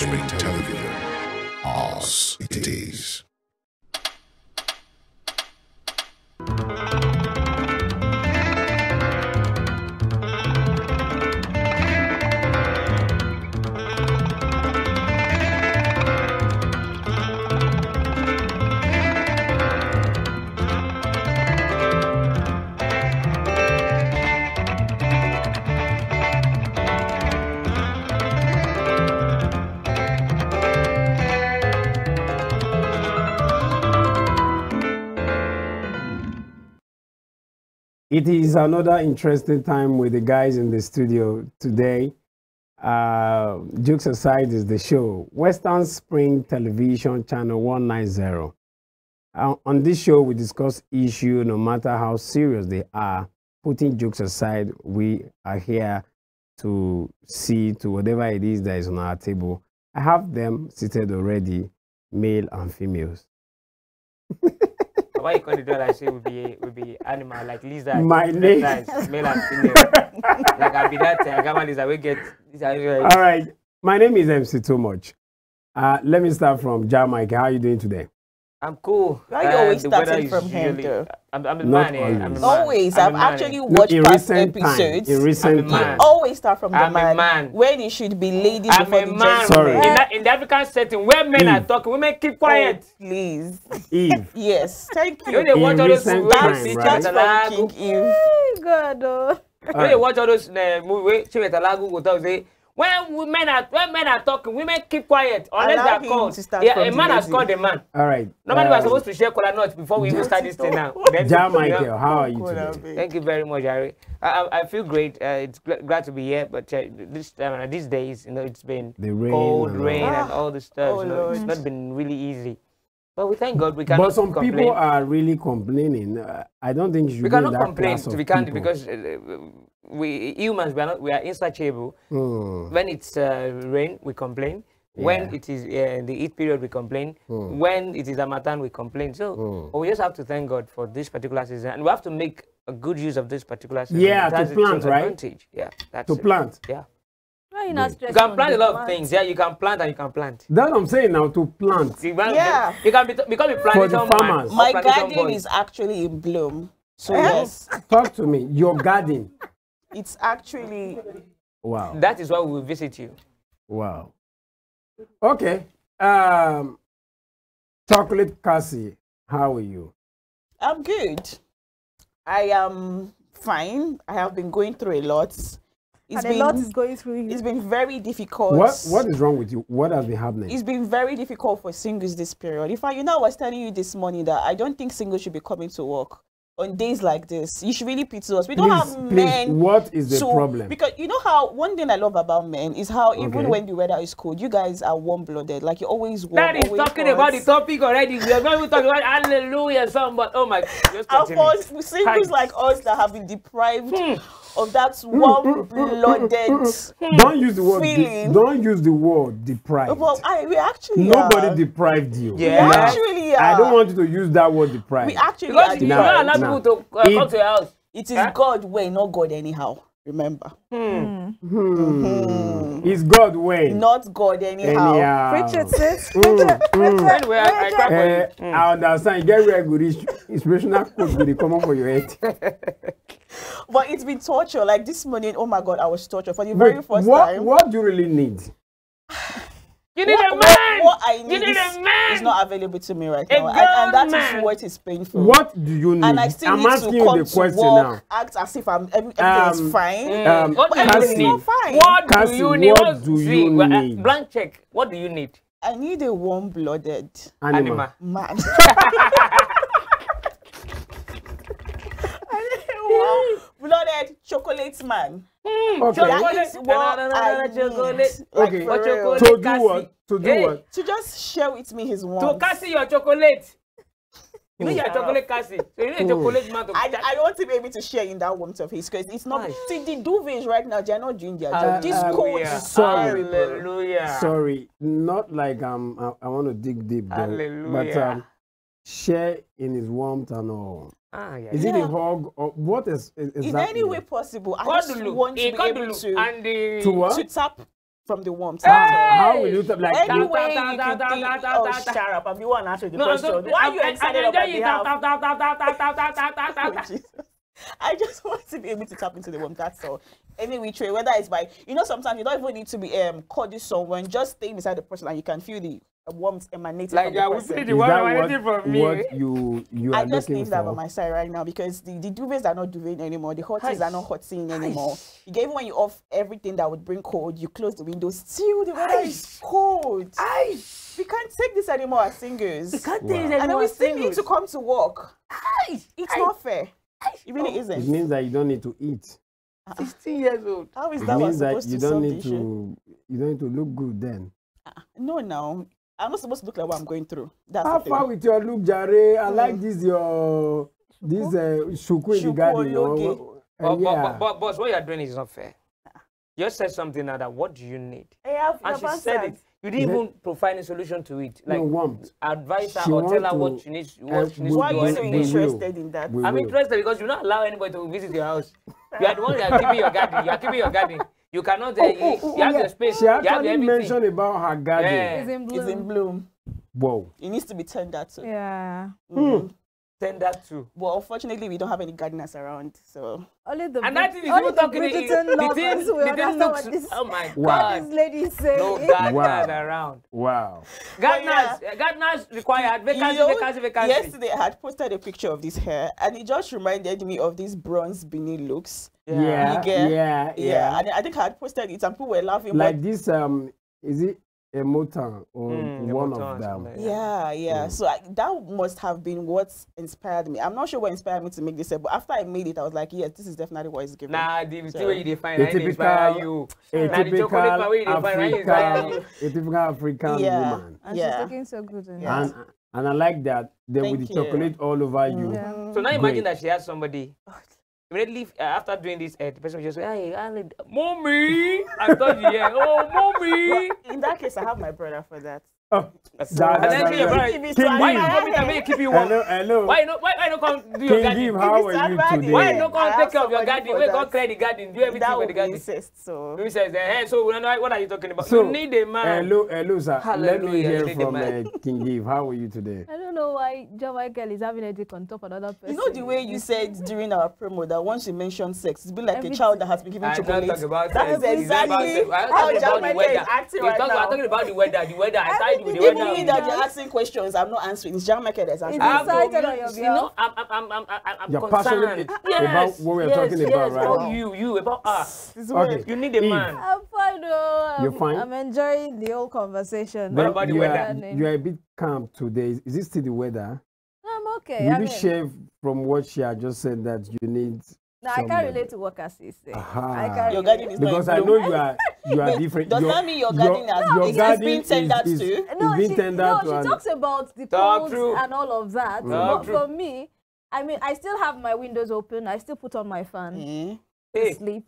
mainstream television. Ours it is. It is another interesting time with the guys in the studio today. Jokes aside is the show, Western Spring Television Channel 190. On this show, we discuss issues no matter how serious they are. Putting jokes aside, we are here to see to whatever it is that is on our table. I have them seated already, male and females. Why you call it that? I say would be animal like lizard. My name, male and female. Like I be that gamma lizard. We get. All right, my name is MC Too Much. Let me start from Jamaica. How are you doing today? I'm cool. Why are you always starting from him, though? I'm a man. I'm a man. Always. I've actually watched past episodes. In recent time. Always start from the I'm man. a man. When it should be ladies I'm before a the man. Sorry. gentlemen. In the African setting, where men are talking, women keep quiet. Oh, please. Eve. Yes. Thank When you. they watch all those recent movies, time, right? That's from King Eve. God, oh. When they watch all those movies, Chiwetalagu will tell say, when men are talking, women keep quiet unless they are called. Yeah, a man has called a man. All right. Normally, we're supposed to share cola nuts before we even start this thing now. Jamaica, how are you today? Thank you very much, Harry. I feel great. It's glad to be here, but this time, these days, it's been cold, rain, and all this stuff. It's not been really easy. But we thank God we cannot But some complain. people are really complaining. I don't think you should We be in cannot that complain class of to be candid people. because we humans we are insatiable. When it's rain, we complain. When it is the heat period, we complain. When it is Harmattan, we complain. So we just have to thank God for this particular season, and we have to make a good use of this particular season. Yeah, It to has its plant, own right? advantage. Yeah, that's To it. plant. Yeah, Why are you not you stressing can on plant the a lot of plant? things. Yeah, you can plant and you can plant. That's what I'm saying now, to plant. Yeah. You can become a plantation farmers. man. My or plantation garden boy. is actually in bloom. So yes, Talk to me. Your garden. it's actually. Wow. That is why we will visit you. Wow. Okay. Chocolate Cassie, how are you? I'm good. I am fine. I have been going through a lot. And a lot is going through you. It's been very difficult. What is wrong with you? What has been happening? It's been very difficult for singles this period. In fact, I was telling you this morning that I don't think singles should be coming to work on days like this. You should really pity us. We don't have men. What is the problem? Because you know how one thing I love about men is how even when the weather is cold, you guys are warm-blooded. Like you're always warm. That is always talking hot. about the topic already. We are going to talk about hallelujah, song, but oh my God. Just And continue. for singles like us that have been deprived of that warm-blooded Don't use the word. feeling. Don't use the word deprived. Well, we actually Nobody are. deprived you. Yeah. We actually are. I don't want you to use that word deprived. We actually Because are you don't deprived. allow people to come to your house. It is God way, not God anyhow. Remember. It's God way. Not God anyhow. Anyhow. Preach it, sis. Preach it. Preach it. Anyway, I clap for you. I understand. You get where good inspirational quote will come up for your head. But it's been torture. Like this morning, oh my God, I was tortured for the very Wait, first time. what do you really need? You need a man. What I You need need a man. is not available to me right A now. And that man. is what is painful. What do you need? And I still I'm need asking to you come the to question work, now. act as if everything is fine. What do Everything you is need? not fine. What do Cassie, you need? what do you need? Blank check. What do you need? I need a warm-blooded Animal. man. Warm-blooded chocolate man. Okay. That is what I need. Like, Okay. for real. To do what? To do what? To just share with me his To warmth. Cassie your chocolate. You know you're a chocolate Cassie. So you need a chocolate man to I want to be able to share in that warmth of his because it's not. Nice. See, the duvets right now, they're not doing their job. This cold Hallelujah. is terrible. Hallelujah. Sorry, not like I want to dig deep though, but Hallelujah. share in his warmth and all. Yeah. Is it a hug or what is In that any way possible, I just Cuddle. want to be able to And the To what? to tap from the warmth. How will you talk like Anyway, you can think, oh, shut up. I'm the one answering the question. Why are you excited about behalf? I just want to be able to tap into the warmth, that's all. Anyway, Trey, whether it's by, sometimes you don't even need to be cuddle someone, just stay beside the person and you can feel the warmth emanating from the person. The one emanating from me. What you are I just looking leave that for? on my side right now because the duvets are not duvet anymore, the hotties are not hotting anymore. Even when you off everything that would bring cold, you close the windows, still the weather is cold. We can't take this anymore as singers. We can't take this anymore. And then we as still need singles. to come to work. It's not fair. It really isn't. It means that you don't need to eat. 16 years old. How is It that one means that supposed you to don't solve the need issue? you don't need to look good then. No, I'm not supposed to look like what I'm going through. That's How the far thing. with your look, Jare? I like this your shuku in the garden. But what you're doing is not fair. You just said something now that what do you need? And she said it. You didn't even provide any solution to it. Like warmth. advise her She or tell want her what to- she needs Why are to you do. so Anything. interested in that? I'm interested because you don't allow anybody to visit your house. You are the one that are keeping your garden. You are keeping your garden. You cannot. You have your space. She You have actually everything. mentioned about her garden. Yeah. It's in bloom. It's in bloom. Whoa. It needs to be tended to. Yeah. Send that too. But unfortunately, we don't have any gardeners around, so. Only the And that thing is only even the talking. Bridgerton lovers will understand what this, Oh my Wow. what this lady is saying. No gardener Wow. around. Wow. Gardeners required vacancy. Yesterday, I had posted a picture of this hair, and it just reminded me of these bronze beanie looks. Yeah. You get? Yeah. And I think I had posted it, and people were laughing. Like this, is it a Motown or one Motown of them? something. Yeah. So that must have been what inspired me. I'm not sure what inspired me to make this, but after I made it, I was like, yes, this is definitely what is given. Nah, the way you define A it inspire typical, you. a Nah, the chocolate bar way you define it inspire African, you. a typical African Yeah. woman. And Yeah. she's looking so good in Yeah. it. And I like that. Then with Thank the you. chocolate all over you. Yeah. So now Great. imagine that she has somebody. Immediately after doing this, the person will just say, "Hey, mommy," I thought you hear, "Oh, mommy." In that case, I have my brother for that. Oh, And then say, your brother, why you come here and make keep you warm? hello. Why you come do your King garden? Give, how are you today? Why you not I come have take care of your somebody garden? for Why that. come clear the garden? Do everything That for would the be garden. incest, so. Who says, so what are you talking about? So, You need a man. hello, sir. Let me Hallelujah, you hear need a from man. King Give. How are you today? I don't know why John Michael is having a dick on top of another person. You know the way you said during our promo that once you mention sex, it's been like a Everything. child that has been given I'm not chocolate. talking about That sex. is It's not about exactly sex. I'm how talking John about the Michael is weather. acting We're right now. talking about the weather. I started with the Even weather. me that you're asking questions, I'm not answering. It's John Michael that's answering. It's I have to- decided on your you know, behalf. I'm You're concerned. passionate about what we're talking about, right? About you, about us. This Okay. word. You need a Eve. man. I'm fine, though. You're fine? I'm enjoying the whole conversation. What about the you weather? are a bit calm today. Is it still the weather? I'm okay. Will I you mean, share from what she had just said that you need? no, I can't relate to what Cassie said. Aha. I can't Your relate. garden is Because not I in know bloom. you are different. Does that mean your garden has been tendered to? No, It's been she, tendered no, to she an- talks about the Talk cold true. and all of that. Talk But true. for me, I mean, I still have my windows open. I still put on my fan to Hey, sleep.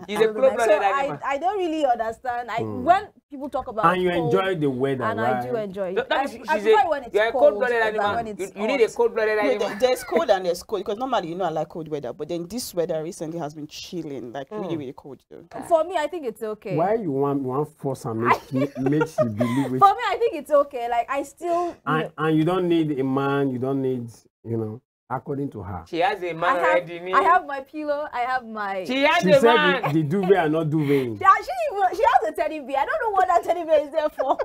he's a So cold-blooded animal. I don't really understand. When people talk about And you cold, enjoy the weather, and right? I do enjoy No, it. that I is- she's prefer it when it's you're a cold cold-blooded than when animal. it's You need a hot. cold-blooded No, animal. there's cold and there's cold because normally I like cold weather, but then this weather recently has been chilling, like really cold though. For me, I think it's okay. Why you want force and make she believe it? For me, I think it's okay. Like I still, And you don't need a man. You don't need, according to her. She has a man already. I have my pillow. I have my. She has She a said man. the duvet are not duvet. Yeah, she has a teddy bear. I don't know what that teddy bear is there for.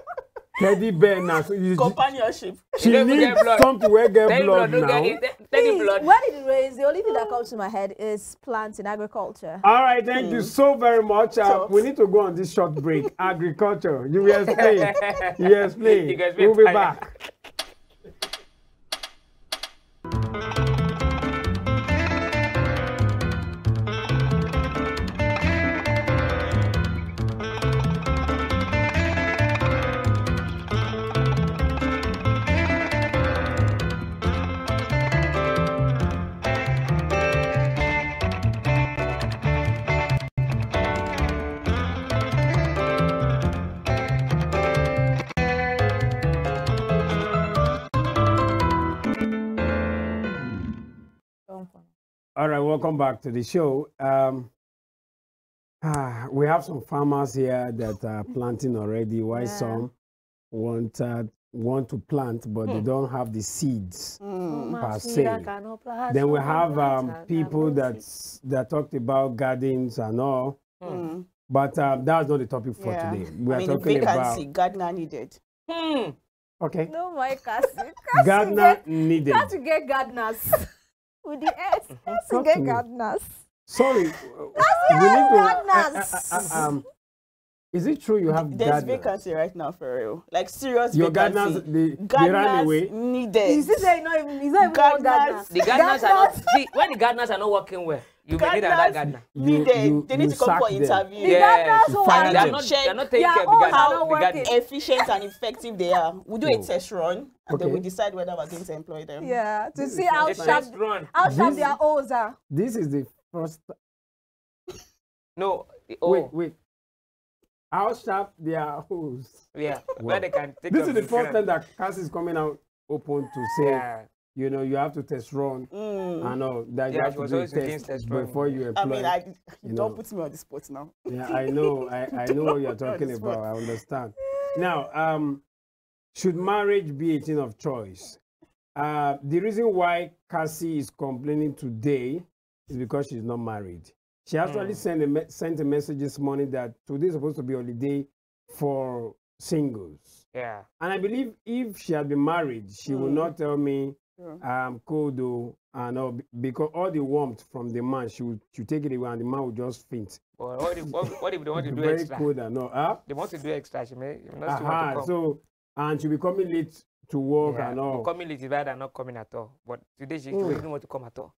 Teddy bear now. So Companionship. she don't needs get blood. something where get Teddy blood don't now. get it. Teddy Please, blood. when it rains, the only thing that comes to my head is plants in agriculture. All right, thank you so very much. We need to go on this short break. Agriculture. You will explain. You explain. You can explain. We'll be back. All right, welcome back to the show. We have some farmers here that are planting already. Why some want to plant, but they don't have the seeds per se. Then we have people that talked about gardens and all. But that's not the topic for today. We are talking vacancy, about gardener needed. Okay. No, my Cassie. Gardener needed. Got to get gardeners with the S. Got to get gardeners. Sorry, we need to. Is it true you have There's gardeners? vacancy right now for real, like serious Your vacancy. Gardeners, they ran away. Needed. Is this not even? Is not even one gardener. The gardeners are not. See, when the gardeners are not working well, you may need another gardener. Needed. They need to come for interview. The gardeners who are They're not taking care of the gardeners. How efficient and effective they are. We do a test run, and then we decide whether we're going to employ them. Yeah, to see how sharp their O's are. This is the first. No. Wait. How sharp their holes. Yeah, where they can take. This is the first time that Cassie is coming out open to say, you know, you have to test run and all that. You have to do a test before you employ. I mean, don't put me on the spot now. Yeah, I know. I know what you're talking about. I understand. Now, should marriage be a thing of choice? The reason why Cassie is complaining today is because she's not married. She actually sent a message this morning that today is supposed to be a holiday for singles. Yeah. And I believe if she had been married, she would not tell me cold and all, because all the warmth from the man, she would take it away and the man would just faint. Well, what if they want to do very extra? Cold and all. They want to do extra. She may not still want to come. So, and she'll be coming late to work and all. Coming late is better than not coming at all. But today she doesn't want to come at all.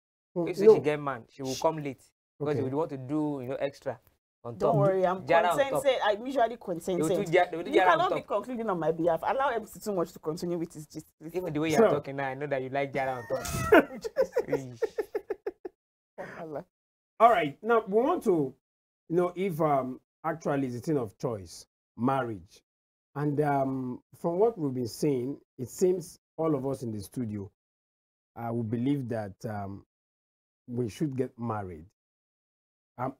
If she get man, she will come late. Because we want to do, extra on top. Don't worry, I'm consented. I'm usually consented. You cannot be concluding on my behalf. Allow MC too much to continue with his gist. Even the way you're talking now, I know that you like Jara on top. All right, now we want to, if actually it's a thing of choice, marriage. And from what we've been saying, it seems all of us in the studio we believe that we should get married.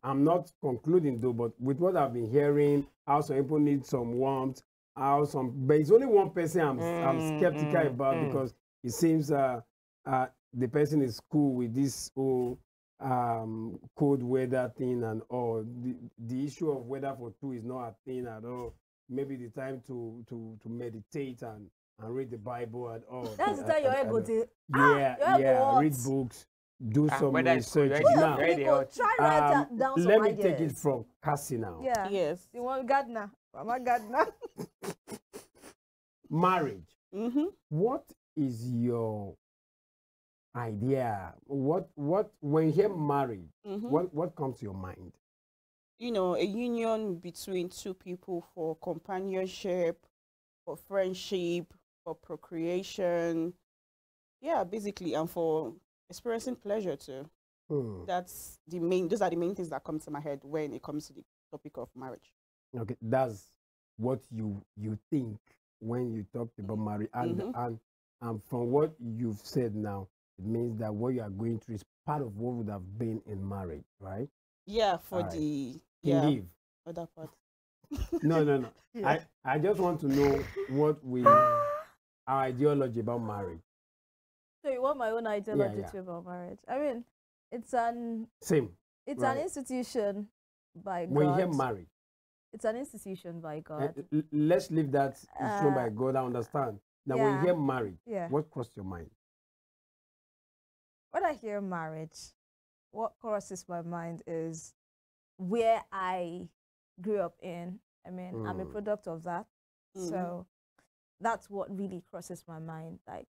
I'm not concluding though, but with what I've been hearing, how some people need some warmth, but it's only one person I'm skeptical about because it seems the person is cool with this whole cold weather thing and all. The issue of weather for two is not a thing at all. Maybe the time to meditate and read the Bible and all. That's the time your ego to. Read books. Do some research now. Let me take it from Cassie now. Yeah. Yes. You want gardener? I'm a gardener. Marriage. What is your idea? What when you hear marriage, what comes to your mind? A union between two people for companionship, for friendship, for procreation. Yeah, basically, and for experiencing pleasure too. Those are the main things that come to my head when it comes to the topic of marriage. Okay, that's what you think when you talked about marriage, and from what you've said now, it means that what you are going through is part of what would have been in marriage, right? Yeah, for other part. No. Yeah. I just want to know what our ideology about marriage. So you want my own ideology about marriage? I mean, it's an institution by God. When you hear marriage, it's an institution by God. Let's leave that institution by God. I understand. Now, when you hear marriage, what crosses your mind? When I hear marriage, what crosses my mind is where I grew up in. I mean, I'm a product of that. So that's what really crosses my mind. Like,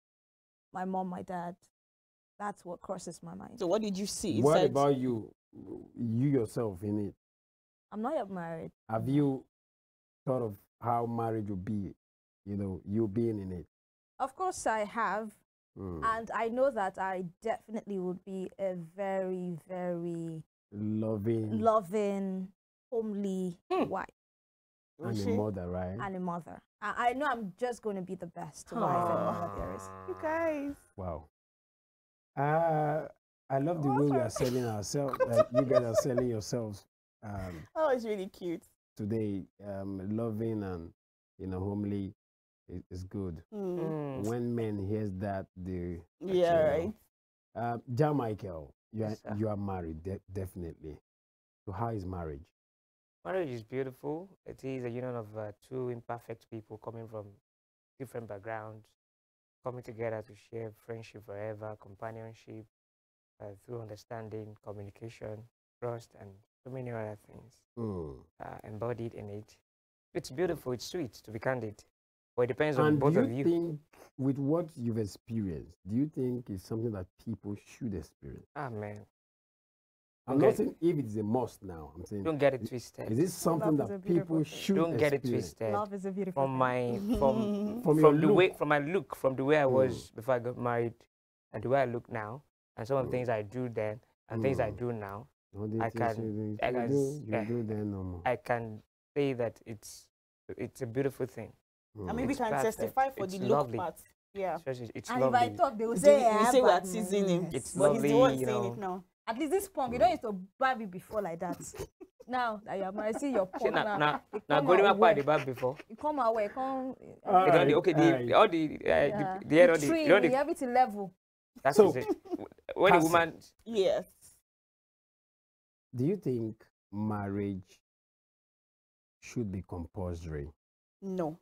my mom, my dad, that's what crosses my mind. So what did you see? What about you yourself in it? I'm not yet married. Have you thought of how marriage would be, you being in it? Of course I have. And I know that I definitely would be a very, very loving, homely wife. And a mother, right? And a mother. I know I'm just going to be the best wife and mother there is. You guys. Wow. I love the way we are selling ourselves. You guys are selling yourselves Oh, it's really cute. today, loving and homely is good. When men hears that, they Yeah, right. John Michael, Yes, sir. you are married, definitely. So how is marriage? Marriage is beautiful. It is a union of two imperfect people coming from different backgrounds, coming together to share friendship forever, companionship, through understanding, communication, trust, and so many other things embodied in it. It's beautiful, it's sweet, to be candid. But it depends on And do both of you you. think, with what you've experienced, do you think it's something that people should experience? Ah, man. I'm not saying if it's a must now. I'm saying, Don't get it twisted. is this something Love is a that beautiful people thing. should Don't get it experience? twisted. Love is a beautiful From thing. my From your from the look. way from my look, from the way I was before I got married, and the way I look now, and some of the things I do then and things I do now, All the I things can you do then no more. I can say that it's a beautiful thing. I mean, we It's can perfect. testify for It's the look lovely. part. Yeah. It's And if I lovely. talk, they will We say, say we're bad teasing him, men." It's but he's the one lovely, you saying know. it now. At least this punk, you don't used to buy me before like that. Now that you're married, see your See, punk now it now come going out back well. the back before. You come away, come. All They don't- right, okay, all right. all the Yeah. the head The on the tree, you know the everything level. that So, is it. When a Cassie, woman Yes. Do you think marriage should be compulsory? No.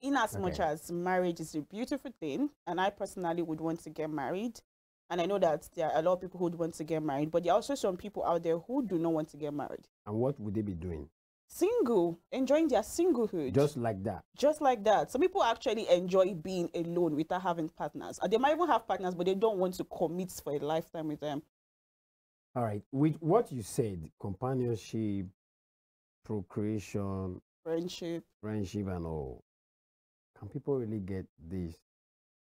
In as much Okay. as marriage is a beautiful thing, and I personally would want to get married, and I know that there are a lot of people who would want to get married, but there are also some people out there who do not want to get married. And what would they be doing? Single, enjoying their singlehood. Just like that. Just like that. Some people actually enjoy being alone without having partners. And they might even have partners, but they don't want to commit for a lifetime with them. All right. With what you said, companionship, procreation, Friendship. friendship, and all, can people really get this?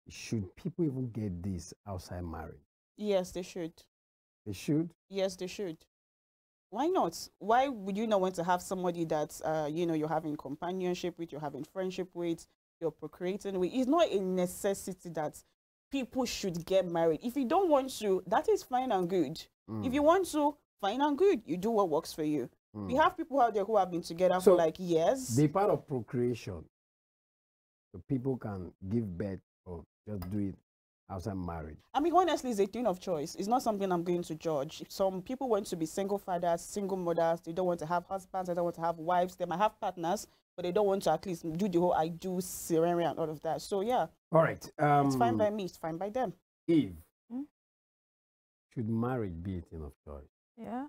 Should people even get this outside marriage? Yes, they should. They should. Yes, they should. Why not? Why would you not want to have somebody that you're having companionship with, you're having friendship with, you're procreating with? It's not a necessity that people should get married. If you don't want to, that is fine and good. If you want to, fine and good. You do what works for you. We have people out there who have been together for like years. The part of procreation, so people can give birth or just do it outside marriage. I mean, honestly, it's a thing of choice. It's not something I'm going to judge. Some people want to be single fathers, single mothers. They don't want to have husbands. They don't want to have wives. They might have partners, but they don't want to at least do the whole I do ceremony and all of that. So yeah, All right. it's fine by me. It's fine by them. Eve, should marriage be a thing of choice? Yeah.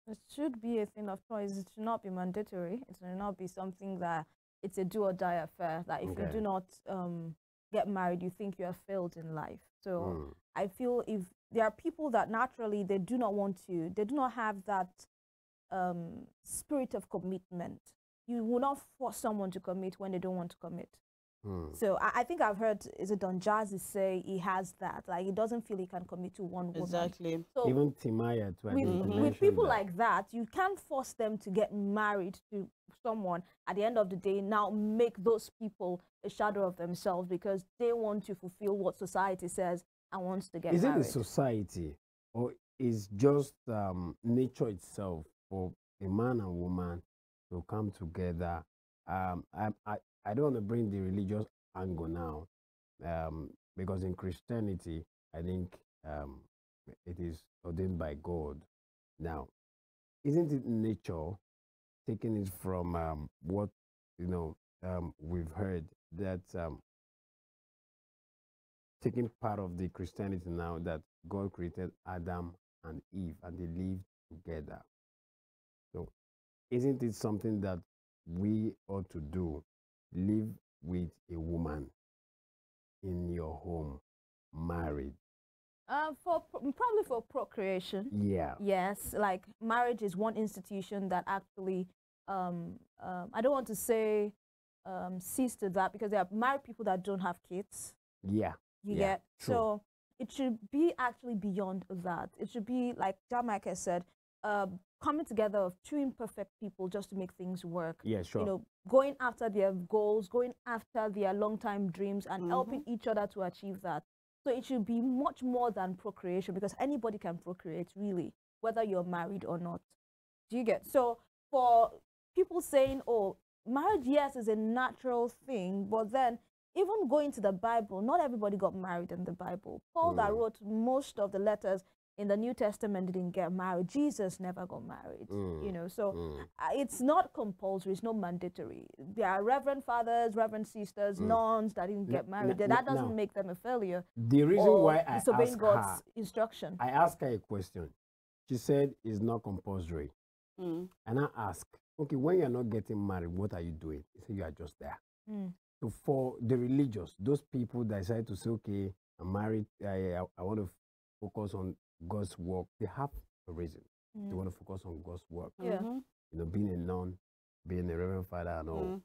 It should be a thing of choice. It should not be mandatory. It should not be something that it's a do or die affair. That if you do not get married, you think you have failed in life. So I feel if there are people that naturally they do not want to, they do not have that spirit of commitment. You will not force someone to commit when they don't want to commit. So I think I've heard, is it Don Jazzy say he has that, like he doesn't feel he can commit to one woman. Exactly. So Even Timaya too. I think he with mentioned people that. like that, you can't force them to get married to someone. At the end of the day, now make those people a shadow of themselves because they want to fulfill what society says and wants to get Is married. it a society or is just nature itself for a man and woman to come together? I don't want to bring the religious angle now, because in Christianity, I think it is ordained by God. Now, isn't it nature taking it from what we've heard that taking part of the Christianity now that God created Adam and Eve and they lived together. So isn't it something that we ought to do? Live with a woman in your home, married. Probably for procreation. Yeah. Yes, like marriage is one institution that actually, I don't want to say cease to that because there are married people that don't have kids. Yeah. You Yeah, get? true. So it should be actually beyond that. It should be, like Jamaica said, coming together of two imperfect people just to make things work. Yeah, sure. You know, going after their goals, going after their long-time dreams and helping each other to achieve that. So it should be much more than procreation because anybody can procreate, really. whether you're married or not. Do you get? So for people saying, oh, marriage, yes, is a natural thing, but then even going to the Bible, not everybody got married in the Bible. Paul that wrote most of the letters in the New Testament didn't get married. Jesus never got married, you know. So it's not compulsory, it's not mandatory. There are reverend fathers, reverend sisters, nuns that didn't get married. That doesn't make them a failure. The reason why I disobeying asked God's her, instruction. I asked her a question. She said it's not compulsory. And I asked, okay, when you're not getting married, what are you doing? She said, you are just there. So for the religious, those people that decide to say, okay, I'm married, I want to focus on God's work, they have a reason. They want to focus on God's work. Yeah. You know, being a nun, being a reverend father and all.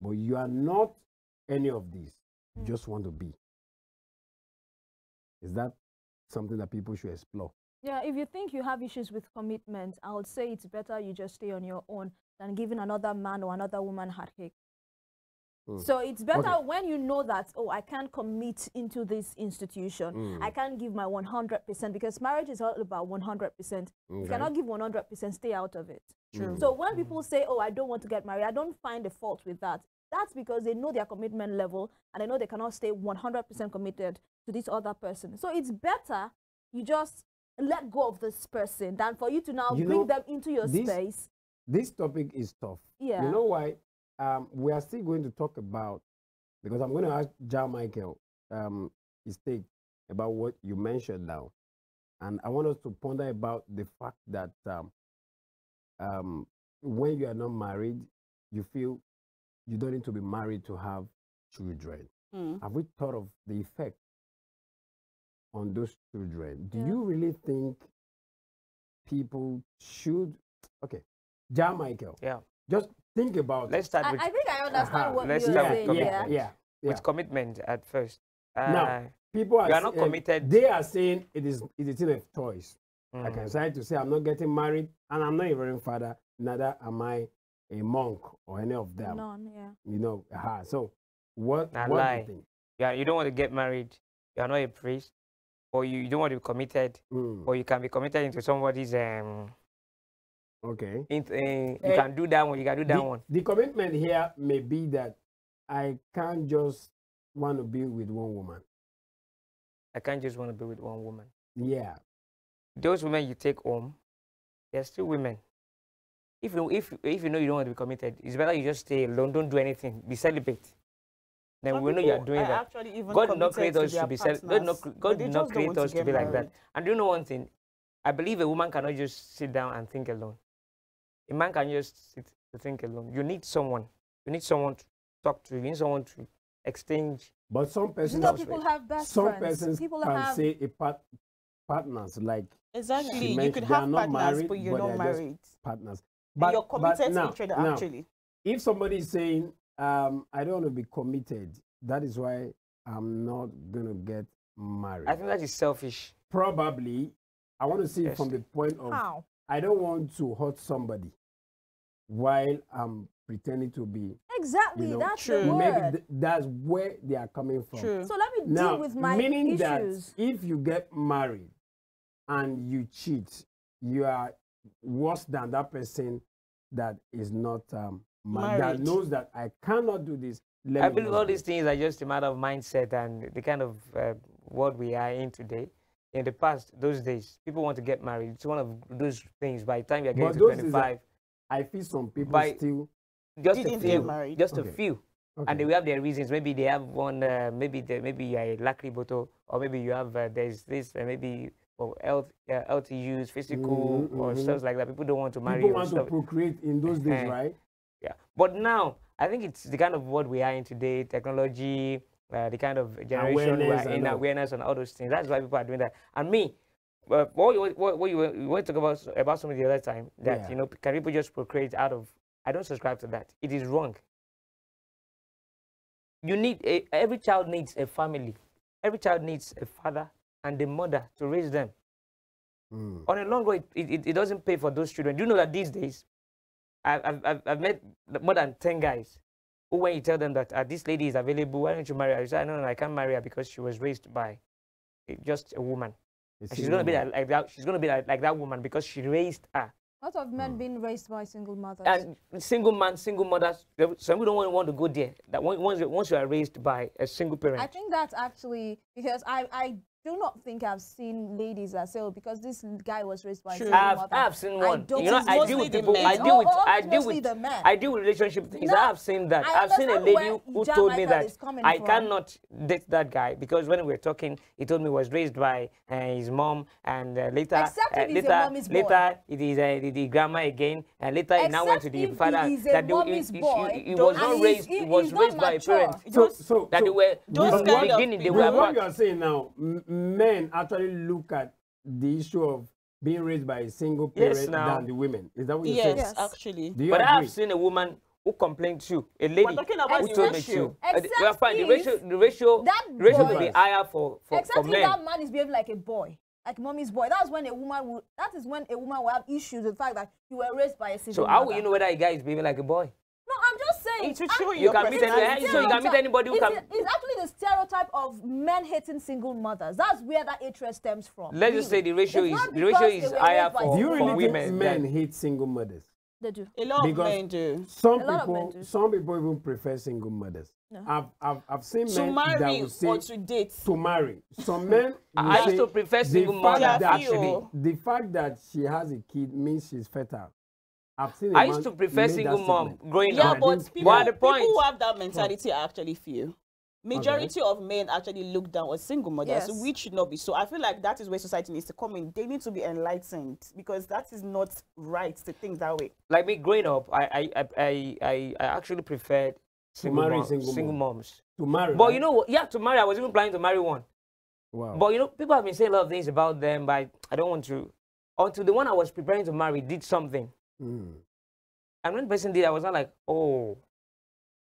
But you are not any of these. You just want to be. Is that something that people should explore? Yeah, if you think you have issues with commitment, I would say it's better you just stay on your own than giving another man or another woman heartache. So it's better when you know that, oh, I can't commit into this institution. I can't give my 100% because marriage is all about 100%. If you cannot give 100%, stay out of it. True. So when people say, oh, I don't want to get married, I don't find a fault with that. That's because they know their commitment level and they know they cannot stay 100% committed to this other person. So it's better you just let go of this person than for you to now bring them into your space. This topic is tough. Yeah. You know why? We are still going to talk about, because I'm going to ask John Michael his take about what you mentioned now. And I want us to ponder about the fact that when you are not married, you feel you don't need to be married to have children. Have we thought of the effect on those children? Do you really think people should? Okay, John Michael. Yeah. Just think about Let's start with. I think I understand what Let's you're start saying. with yeah. with commitment at first. Now, people are you are not committed. They are saying it is a thing of choice. I can decide to say I'm not getting married, and I'm not a reverend father. Neither am I a monk or any of them. None, yeah. You know. So what do you think? Yeah, you don't want to get married. You are not a priest, or you don't want to be committed, or you can be committed into somebody's Okay. you can do that one. You can do that one. The commitment here may be that I can't just want to be with one woman. I can't just want to be with one woman. Yeah. Those women you take home, they're still women. If you know you don't want to be committed, it's better you just stay alone. Don't do anything. Be celibate. Then we know you are doing that. God did not create us to be celibate. God did not create us to be like that. And do you know one thing? I believe a woman cannot just sit down and think alone. A man can just sit to think alone. You need someone. You need someone to talk to. You need someone to exchange. But some persons, people have best some friends. persons People can have say partners like exactly. you You could have partners, but you're not married. Partners. But you're committed to each other. Actually, if somebody is saying, I don't want to be committed, that is why I'm not going to get married. I think that is selfish. Probably. I want to see it from the point of how? I don't want to hurt somebody while I'm pretending to be. Exactly, you know, that's the word. Maybe that's where they are coming from. True. So let me deal with my meaning issues. That if you get married and you cheat, you are worse than that person that is not married, that knows that I cannot do this. I believe all these things are just a matter of mindset and the kind of world we are in today. In the past, those days, people want to get married. It's one of those things. By the time you're getting to 25, I feel some people still just a didn't few, get married. just a few, and they will have their reasons. Maybe they have one. Maybe you're a lacriboto, or maybe you have there's this maybe for health issues, physical or stuff like that. People don't want to marry. People want to procreate in those days, right? Yeah, but now I think it's the kind of world we are in today. Technology. The kind of generation awareness and all those things. That's why people are doing that. And me, what you want to talk about something the other time, that, you know, can people just procreate out of, I don't subscribe to that. It is wrong. You need, every child needs a family. Every child needs a father and a mother to raise them. On a long run, it doesn't pay for those children. Do you know that these days, I've met more than 10 guys who, when you tell them that this lady is available, why don't you marry her? You say, no, I can't marry her because she was raised by just a woman. She's gonna be like that. She's gonna be like that woman because she raised her. A lot of men being raised by single mothers. And single man, single mothers, some people don't want to go there. That once you are raised by a single parent. I think that's actually because I do not think I've seen ladies that say, oh, because this guy was raised by a single mother. I've seen one. You know, I deal with people. I deal with relationship things. No, I've seen that. I've seen a lady who told me that I cannot date that guy because when we were talking, he told me he was raised by his mom, and later it is the grandma again, and later he now went to the father. That he was not raised. He was raised by a parent. So that they were beginning. They were what you are saying now. Men actually look at the issue of being raised by a single parent than the women. Is that what you're saying? Yes, actually. But I've seen a woman who complained to a lady who told me to. The ratio will be higher for men. Exactly, that man is behaving like a boy, like mommy's boy. That is when a woman will have issues with the fact that you were raised by a single mother. So how will you know whether a guy is behaving like a boy? No, I'm just saying. It's true. You can meet anybody who can. It's actually the stereotype of men hating single mothers. That's where that hatred stems from. Let's just say the ratio is higher for women. Do you really think men hate single mothers? They do. A lot of men do. Some people even prefer single mothers. No. I've seen men that will say or to date. To marry. Some men I used to prefer single mothers. The fact that she has a kid means she's fertile. I used to prefer single mom growing Yeah, up. but people who have that mentality are actually few. Majority of men actually look down on single mothers, which should not be so. I feel like that is where society needs to come in. They need to be enlightened because that is not right to think that way. Like me growing up, I actually preferred single moms. To marry. But you know what? Yeah, to marry. I was even planning to marry one. Wow. But you know, people have been saying a lot of things about them, but I don't want to. Until the one I was preparing to marry did something. And when the person did, I was not like, oh,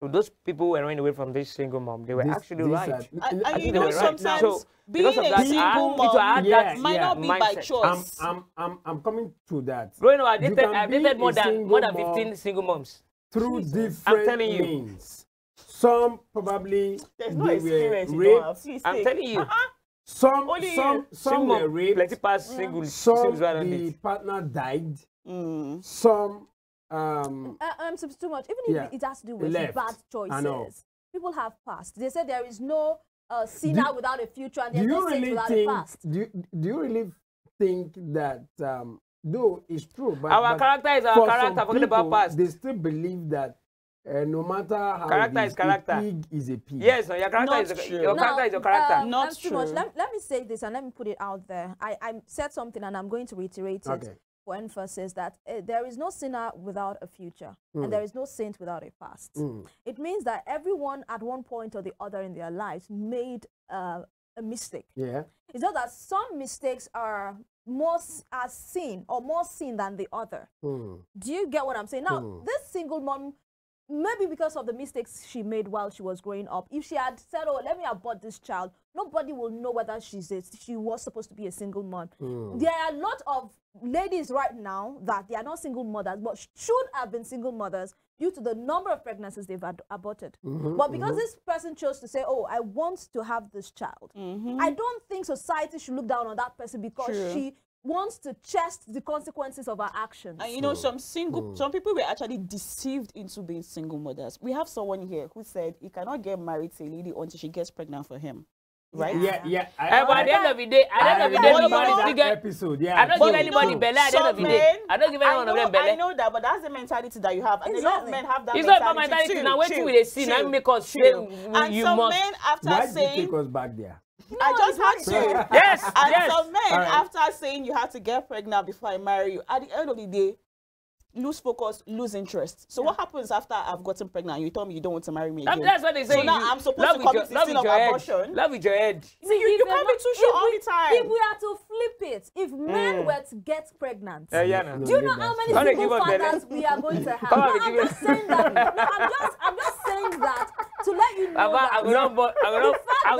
so those people who were running away from this single mom, they were actually right. I think they were right. So because of that, single mom might not be by choice. I'm coming to that. Growing up, I dated more than 15 single moms. Through different means. Some probably they were raped. I'm telling you. Some were raped. Some the partner died. Some it's too much. Even if it has to do with bad choices, people have passed. They said there is no sinner without a future, and there's no saint without a past. Do you really think that though it's true, but our character is our character, forget about past. They still believe that no matter how character is character. A pig is a pig. Yes, no, your character is your character. Not true. Much. Let me say this and let me put it out there. I said something and I'm going to reiterate it for emphasis that there is no sinner without a future and there is no saint without a past. It means that everyone at one point or the other in their lives made a mistake. Yeah. It's just that some mistakes are more seen than the other. Do you get what I'm saying? Now, this single mom, maybe because of the mistakes she made while she was growing up, if she had said, oh, let me abort this child, nobody will know whether she was supposed to be a single mom. There are a lot of ladies right now that they are not single mothers, but should have been single mothers due to the number of pregnancies they've aborted. But because this person chose to say, oh, I want to have this child, I don't think society should look down on that person because she wants to chest the consequences of her actions. And you know, some people were actually deceived into being single mothers. We have someone here who said he cannot get married to a lady until she gets pregnant for him. Right? Yeah. But at the end of the day, nobody get episode. I don't give anybody belly at the end of the day. I don't give anyone of them belly. I know that, but that's the mentality that you have. And a lot of men have that mentality. It's not about mentality. Now, wait till we see. Now, make us shame. And some men, after saying... Why did you take us back there? I just had to. Yes. And some men, after saying you had to get pregnant before I marry you, at the end of the day, lose focus, lose interest. So what happens after I've gotten pregnant? You told me you don't want to marry me again. That's what they say. So now I'm supposed to commit the sin of abortion. Love with your head. See, you can't be too sure all the time. If we are to flip it, if men were to get pregnant, do you know how many single fathers we are going to have? I'm just saying that. No, I'm just saying that to let you know that. I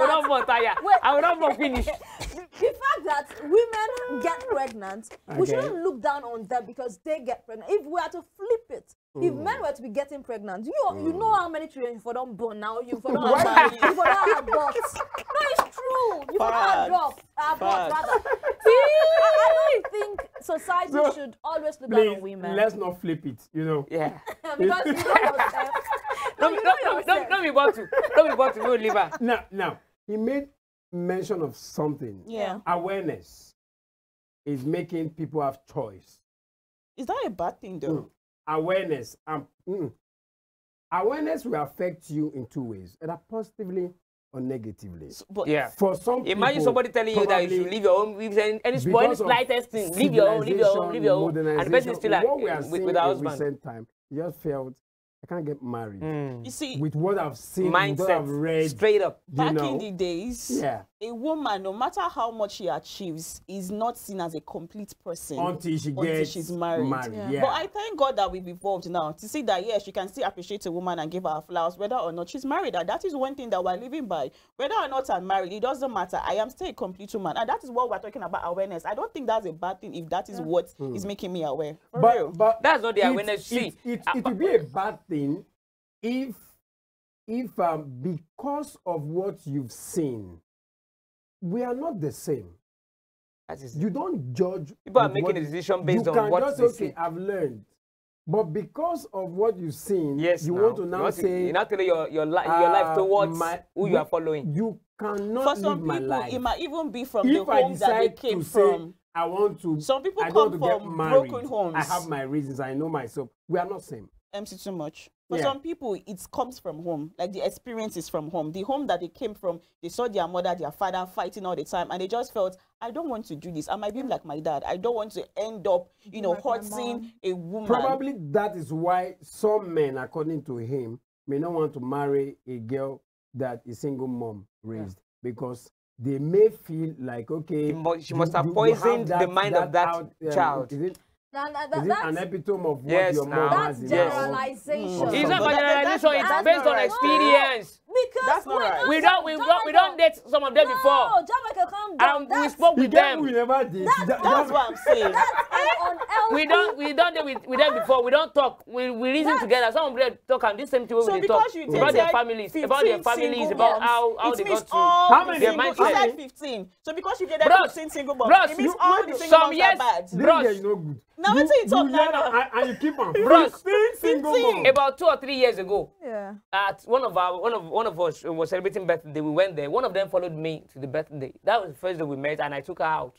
will not finish. The fact that women get pregnant, we shouldn't look down on them because they get pregnant. If we are to flip it, if men were to be getting pregnant, you know how many children you for don't born now, you for don't abort. No, it's true. You for don't abort rather. society So, should always look down Please, on women. let's not flip it, you know. Yeah. Because you know yourself. Don't be about to. Don't be about to. We'll leave her. Now, he made mention of something. Yeah. Awareness is making people have choice. Is that a bad thing though? Awareness. Awareness will affect you in two ways, either positively or negatively. But Yeah. For some people, Imagine somebody telling you that you should leave your home, if any small, any because of slightest thing, leave your home, leave your home, leave your home, and the person is still what we are seeing with her in husband. recent time, you just felt I can't get married. you see, With what I've seen, with what I've Mindset, read, straight up. you back know, in the days, yeah, a woman, no matter how much she achieves, is not seen as a complete person until she's married. Yeah. But I thank God that we've evolved now to see that, yes, you can still appreciate a woman and give her flowers, whether or not she's married. And that is one thing that we're living by. Whether or not I'm married, it doesn't matter. I am still a complete woman. And that is what we're talking about, awareness. I don't think that's a bad thing if that is what is making me aware. For real. But That's not the awareness. See, it would be a bad thing if because of what you've seen, we are not the same. that is, You don't judge. people are with making what- a decision based you on can what just they say, see. I've learned. But because of what you've seen, Yes, you now. want to now say, you're not telling your life towards who you are following. You cannot For some live my people, life. it might even be from If the I homes that they decide came to say, from. I want to, Some people I come want to get from married. broken homes. I have my reasons. I know myself. We are not same. MC too much. For Yeah. some people, it comes from home. Like the experience is from home. The home that they came from, they saw their mother, their father fighting all the time, and they just felt, I don't want to do this. I might be like my dad. I don't want to end up, you know, Like my hurting mom. a woman. Probably that is why some men, according to him, may not want to marry a girl that a single mom raised because they may feel like, okay, She must have poisoned the mind of that child. Is it That's an epitome of what Yes, your now. mom that's has in her home? generalization. It's not But for that's generalization, it's not based on right. experience. Because That's not right. We don't date some of them before. No, Jamaica, calm down. And we spoke The with girl them. we never did. That's what I'm saying. We don't deal with them before. We don't talk. We reason together. Some of them talk and this same thing So we talk because you about their dated families, 15 about their families, single about moms, how it they means got to. all How the many single, mindset? you said 15. So because you dated Bros, 15 single moms, bros, it means you- all the single some moms years- are bad. This Bros. girl is no good. Now wetin you talk hear now? that and you keep on. Bros. 15 single 15. moms. About 2 or 3 years ago, Yeah. at one of us was celebrating birthday. We went there. One of them followed me to the birthday. That was the first day we met, and I took her out.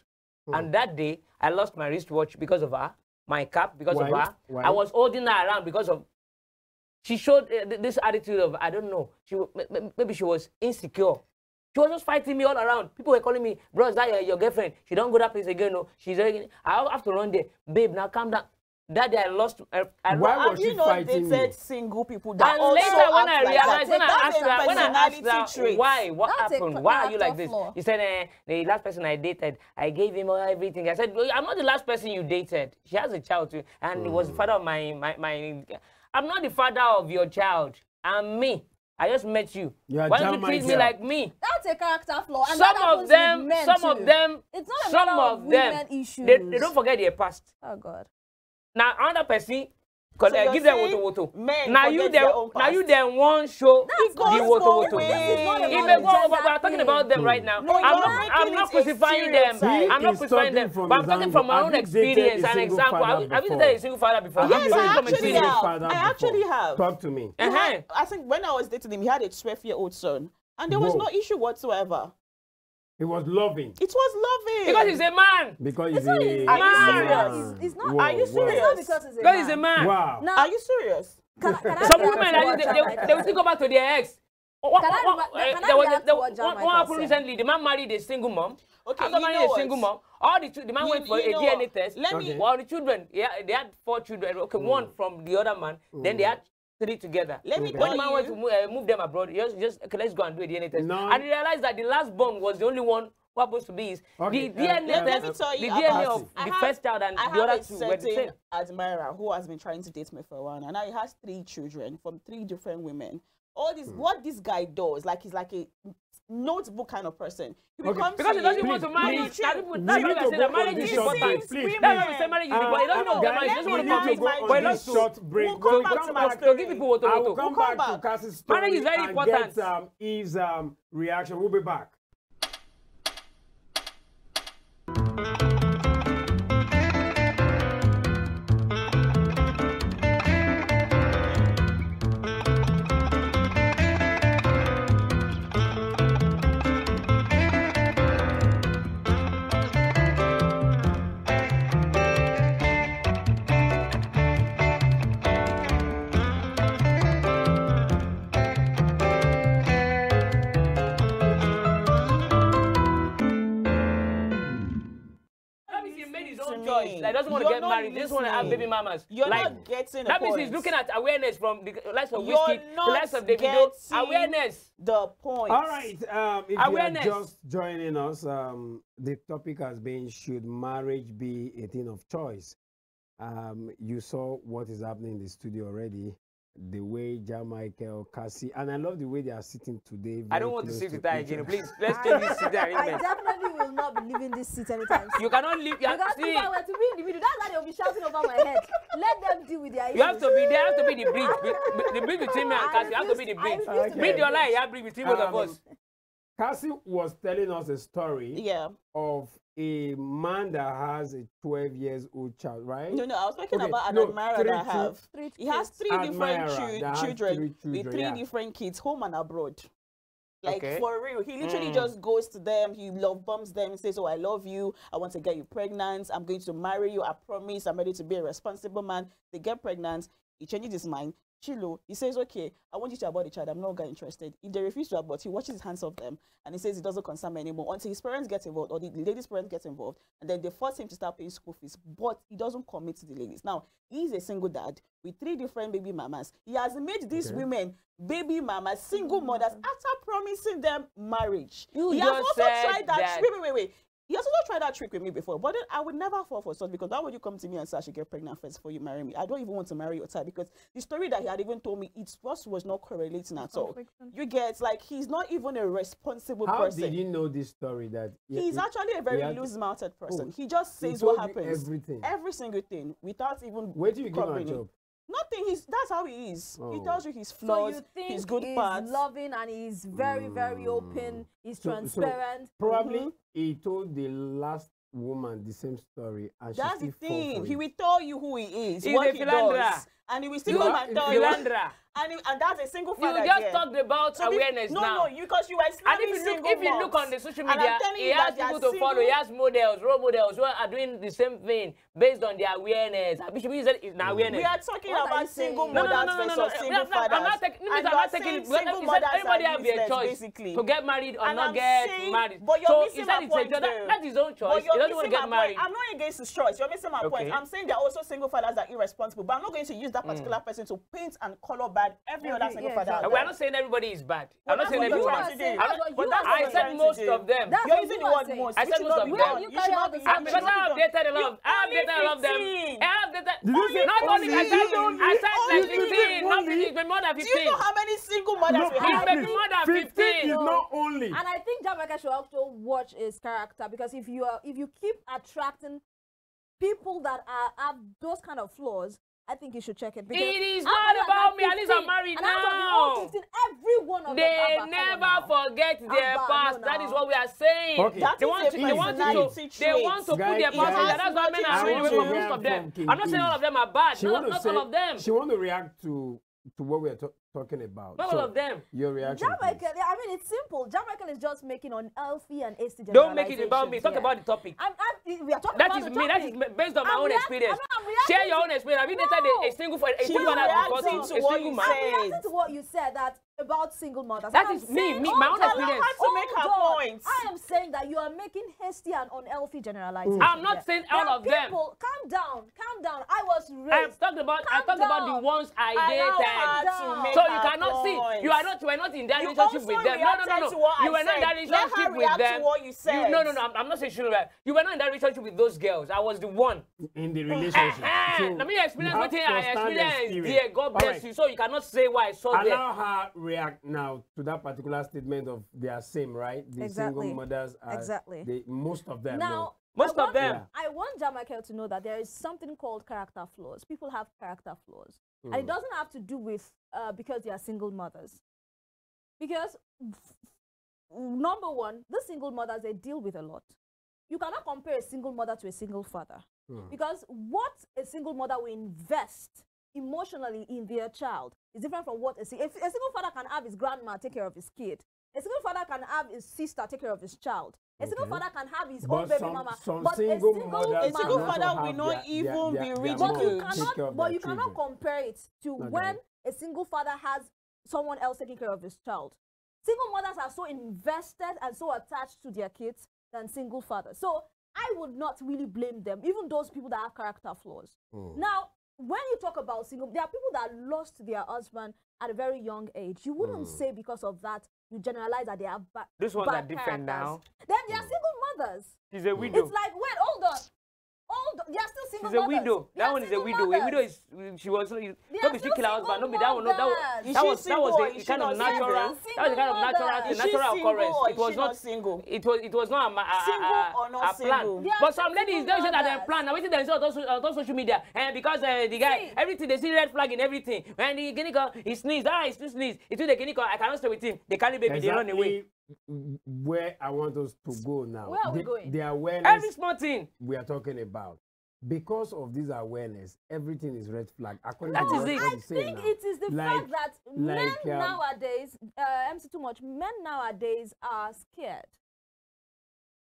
And that day, I lost my wristwatch because of her, my cap because of Why? her. Why? I was holding her around because of. She showed this attitude of, I don't know. Maybe she was insecure. She was just fighting me all around. People were calling me, bro, is that your girlfriend? She don't go that place again. No, she's. I have to run there, babe. Now calm down. That day I lost. Why Have was she you not fighting dated you? single people that And also later when I act like realized, that? when I That's asked a her, personality trait. why, what That's a happened, why are you like character this? flaw. He said, the last person I dated, I gave him everything. I said, well, I'm not the last person you dated. She has a child too, and he was the father of my. I'm not the father of your child. I'm me. I just met you. You are Why don't you German treat me girl. like me? That's a character flaw. And Some that of happens with them, men some too. of them, It's not a some matter of women them, issues. they don't forget their past. Oh God. Now another person, So you're give them saying woto woto. men Now forget you their them, own now you past. them one show That's the goes woto both woto. ways. This is not It about may a go over, gender but I'm talking thing. about them right now. No, I'm you're not making it a crucifying them. stereotype. I'm not He is crucifying them. talking from But I'm his talking from my angle. own Have you dated experience a and single example. father Have you before? dated a single father before? Have you Yes, dated I a actually single have. father I actually before? have. Talk to me. Uh-huh. I think when I was dating him, he had a 12-year-old son, and there was Whoa. no issue whatsoever. He was loving It was loving. Because he's a man. because It's he's not. a Are you man. serious? It's not. Whoa, Are you whoa. It's not serious? because it's a Because he's a man. man. Wow. Now, Are you serious? can I Some react women, to what they will still go back to their ex. What, Can I what, re- can I there was react there to what was- John what Michael happened said? recently? The man married a single mom. Okay, After you marrying know a what? single mom, the man went for a know DNA what? test. Let Okay. me. Well, the children, they had 4 children. Okay, one from the other man. Then they had 3 together. Let me When tell the man went to you. move them abroad, just okay, let's go and do a DNA test. No. And he realized that the last born was the only one who was supposed to be his. Okay, The DNA let test, me tell you the DNA about of it. I the have- first child and I the have other a 2 were the same. certain admirer who has been trying to date me for a while, and now he has 3 children from 3 different women. All this, what this guy does, like he's like a notebook kind of person. He Okay. becomes Because he doesn't want to Please, marry. please. That's why We I need to say go that on marriage this is short important. break, please. That's why we say marriage is important. He doesn't want to get married. He we doesn't want need to to commit. go But he on loves this to. short break. We'll When come we back come to my back to give people what I will to. come We'll back come to back. Cassie's story Marriage is very and important. get Eve's reaction. We'll be back. choice. Like, doesn't want to get married. They just want to have baby mamas. You're like, not getting the that point. means he's looking at awareness from the likes of You're Whiskey, the not likes of Davido. Awareness. The point. All right. If Awareness. you are just joining us, the topic has been, should marriage be a thing of choice? You saw what is happening in the studio already. The way Michael, Cassie, and I love the way they are sitting today. I don't want to sit with her again. Please, let's change this seat I arrangement. definitely will not be leaving this seat anytime soon. You cannot leave. Because if I were to be in the video, that's why they'll be shouting over my head. Let them deal with their issues. You have to be there. Has to be the bridge. The bridge between me and Cassie. You have to be the bridge. Okay. Bridge your line. You have to be between both of us. Cassie was telling us a story of a man that has a 12 years old child, right? No, I was talking about an admirer that I have. He has three different children with three different kids, home and abroad. Like, for real, he literally just goes to them, he love bombs them, says, oh, I love you, I want to get you pregnant, I'm going to marry you, I promise, I'm ready to be a responsible man. They get pregnant, he changes his mind. Chilo, he says, okay, I want you to abort the child, I'm not interested. If they refuse to abort, he washes his hands off them, and he says it doesn't concern me anymore until his parents get involved, or the lady's parents get involved, and then they force him to start paying school fees, but he doesn't commit to the ladies. Now, he's a single dad with 3 different baby mamas. He has made these women baby mamas, single mothers, after promising them marriage. He has also tried that. Wait. He has also tried that trick with me before, but then I would never fall for such, because why would you come to me and say I should get pregnant first before you marry me? I don't even want to marry your child, because the story that he had even told me, it was not correlating at all. You get, like, he's not even a responsible person. How did you know this story? That he's actually a very loose-mouthed person. He just says what happens. Everything. Every single thing, without even where do you give him a job? Nothing. That's how he is. He tells you his flaws, so you think his good parts. He's loving and he's very, very open. He's transparent. So probably he told the last woman the same story, and that's the thing. He will will tell you who he is, he's what a he philanderer. does, and he will still come and tell you. And that's a single father. You just talked about awareness now. No, because you are slamming single if you look on the social media, he has people to follow. He has models, role models who are doing the same thing based on their awareness. Bishop said it's not awareness. We are talking about single mothers versus single fathers. I'm not taking single mothers. Everybody have their choice to get married or not get married. So he said that's his own choice. He doesn't want to get married. I'm not against his choice. You're missing my point. I'm saying there are also single fathers that are irresponsible, but I'm not going to use that particular person to paint and color bad every other single father. We're not saying everybody is bad. I'm not saying everyone. I said most of them. You're using the word most. I said most of them. Because I have dated a lot of them. Not only I said like 15, not 15, but more than 15. Do you know how many single mothers we have? It's more than 15. Is not only. And I think Jamaica should also watch his character, because if you keep attracting people that have those kind of flaws, I think you should check it. It is not about me. At least I'm married now. 15, every one of they never forget their past. That is what we are saying. Okay. They want to put their past in there. That's why men are running away from most of them. I'm not saying all of them are bad. Not all of them. She want to react to what we are talking about. Not all of them. Your reaction. Jamaica, I mean, it's simple. Jamaica is just making unhealthy and hasty generalizations. Don't make it about me. Talk about the topic. We are talking that about is the me. topic. That is based on my own experience. Share your own experience. Have you dated a single man? I'm reacting to what you said about single mothers. That is me. My own experience. To make her point. I am saying that you are making hasty and unhealthy generalizations. I'm not saying all of them. Calm down. I was raised. I talked about the ones I dated. So you cannot see. You were not in that relationship with them. No. You were not in that relationship with them. No. I'm not saying you were. You were not in that relationship with those girls. I was the one in the relationship. Let me experience what I experienced. Dear, God bless you. So you cannot say why I saw them. Allow her react now to that particular statement of they are same, right? The single mothers are most of them. Now, most of them. I want Jamaica to know that there is something called character flaws. People have character flaws. And it doesn't have to do with because they are single mothers. Because, number one, the single mothers, they deal with a lot. You cannot compare a single mother to a single father. Because what a single mother will invest emotionally in their child is different from what a single father can have his grandma take care of his kid. A single father can have his sister take care of his child. A single father can have his own baby mama. But a single father will not even be ridiculed. But you cannot compare it to when a single father has someone else taking care of his child. Single mothers are so invested and so attached to their kids than single fathers. So I would not really blame them, even those people that have character flaws. Now, when you talk about single, there are people that lost their husband at a very young age. You wouldn't say because of that, you generalize that they have bad This ones are different characters. now. Then they are single mothers. She's a widow. It's like, wait, hold on. They are still single She's a mothers. widow. They That are one is a single widow. A mothers. widow is she was not be still she kill her husband. No be that one. No, single that was single or a is she kind of not natural. single? That was a kind of Is she natural single occurrence. or It is was she not not single? It was not Single or not a plan. single? They are But still some ladies single don't say that they're mothers. plan. Now waiting they say on those social media, and because the guy See. everything they see red flag in everything. When the guinea he sneeze, he still sneeze. It will the guinea I cannot stay with him. They carry baby, they run away. Where I want us to go now. Where are we going? The awareness Every small thing. we are talking about. Because of this awareness, everything is red flag. According That to is what it. you I say think now. it is the fact that men like, nowadays, MC Too Much, men nowadays are scared.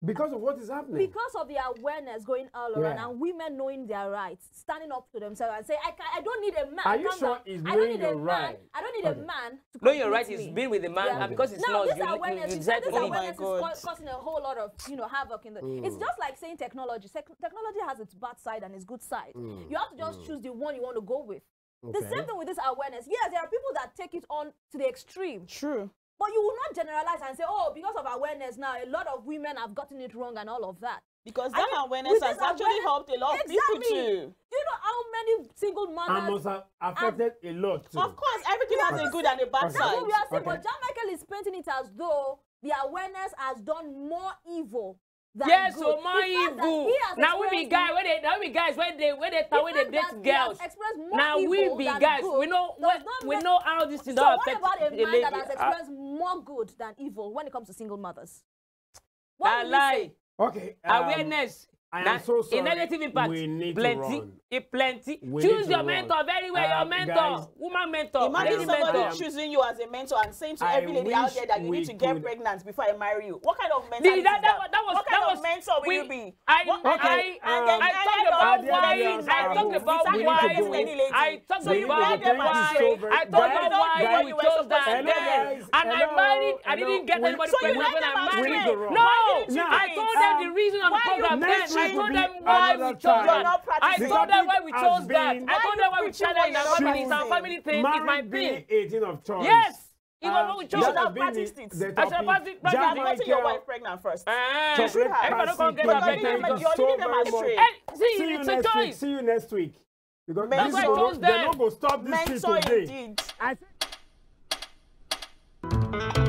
Because of what is happening. Because of the awareness going all around and women knowing their rights, standing up to themselves and say, I don't need a man. Are you Calm sure down. it's I don't knowing need your a man. right? I don't need a man to Knowing your right complete is me. being with the man, and because it's now, not, this you awareness, decide to this leave. awareness is God. causing a whole lot of havoc in the. It's just like saying technology. Technology has its bad side and its good side. You have to just choose the one you want to go with. The same thing with this awareness. Yes, there are people that take it on to the extreme. True. But you will not generalize and say, oh, because of awareness now, a lot of women have gotten it wrong and all of that. Because I that mean, awareness with has this actually awareness- helped a lot of people Exactly. too. Do you know how many single And mothers? must have affected a lot too. Of course, everything has a good and a bad Okay. That's side. what we are saying. Okay. But John Michael is painting it as though the awareness has done more evil than Yes, good. so more The fact that evil. he has Now we be experienced- guys, when they the fact that date he has girls. experienced more Now we evil be than guys. good We know does not we make- know how this thing So don't what affect about a the man lady. that has experienced more good than evil when it comes to single mothers? What That would you lie. say? Okay. Awareness. I am Now, so sorry. a negative impact. We need to plenty. run. Plenty. We Choose need your to mentor run. very well. Your mentor, Guys, woman mentor, Imagine lady somebody mentor. choosing you as a mentor and saying to I every lady out wish there that you we need to get could- pregnant before I marry you. What kind of mentality is That that? was What kind that of was mentor will we- you be? I What- Okay, and then I I talked end about up the why. audience I at talked home. about We need to why. go. I talked So you about led them why. astray. I talked Guys, about why guys, we you were chose supposed that to Hello, then. guys. And I Hello, married. I hello. didn't get We- anybody So you pregnant let when them I astray. We need married. to run. No, Why didn't you Now, I do told it? them the reason on the why you program. Then next I week will told be them why another we chose time. that. You're not I practicing. told them why we Has chose that. been- I told them why we preaching chose what that in our you're not family. It's our practicing? family thing. It's my Married being thing. 18 of choice. Yes. Even when we You chose should that have has been practiced the it. the I should have topic. practiced it. You have Jamaica- gotten your wife pregnant first. Chocolate should have. Everybody don't Classic get But that Thank you're you pregnant. leading them- you're so leading them very much. astray. See, See you it's a next week. choice. See you next week. Because Mentor this is indeed. they're not going to stop this shit Mentor today. indeed. I said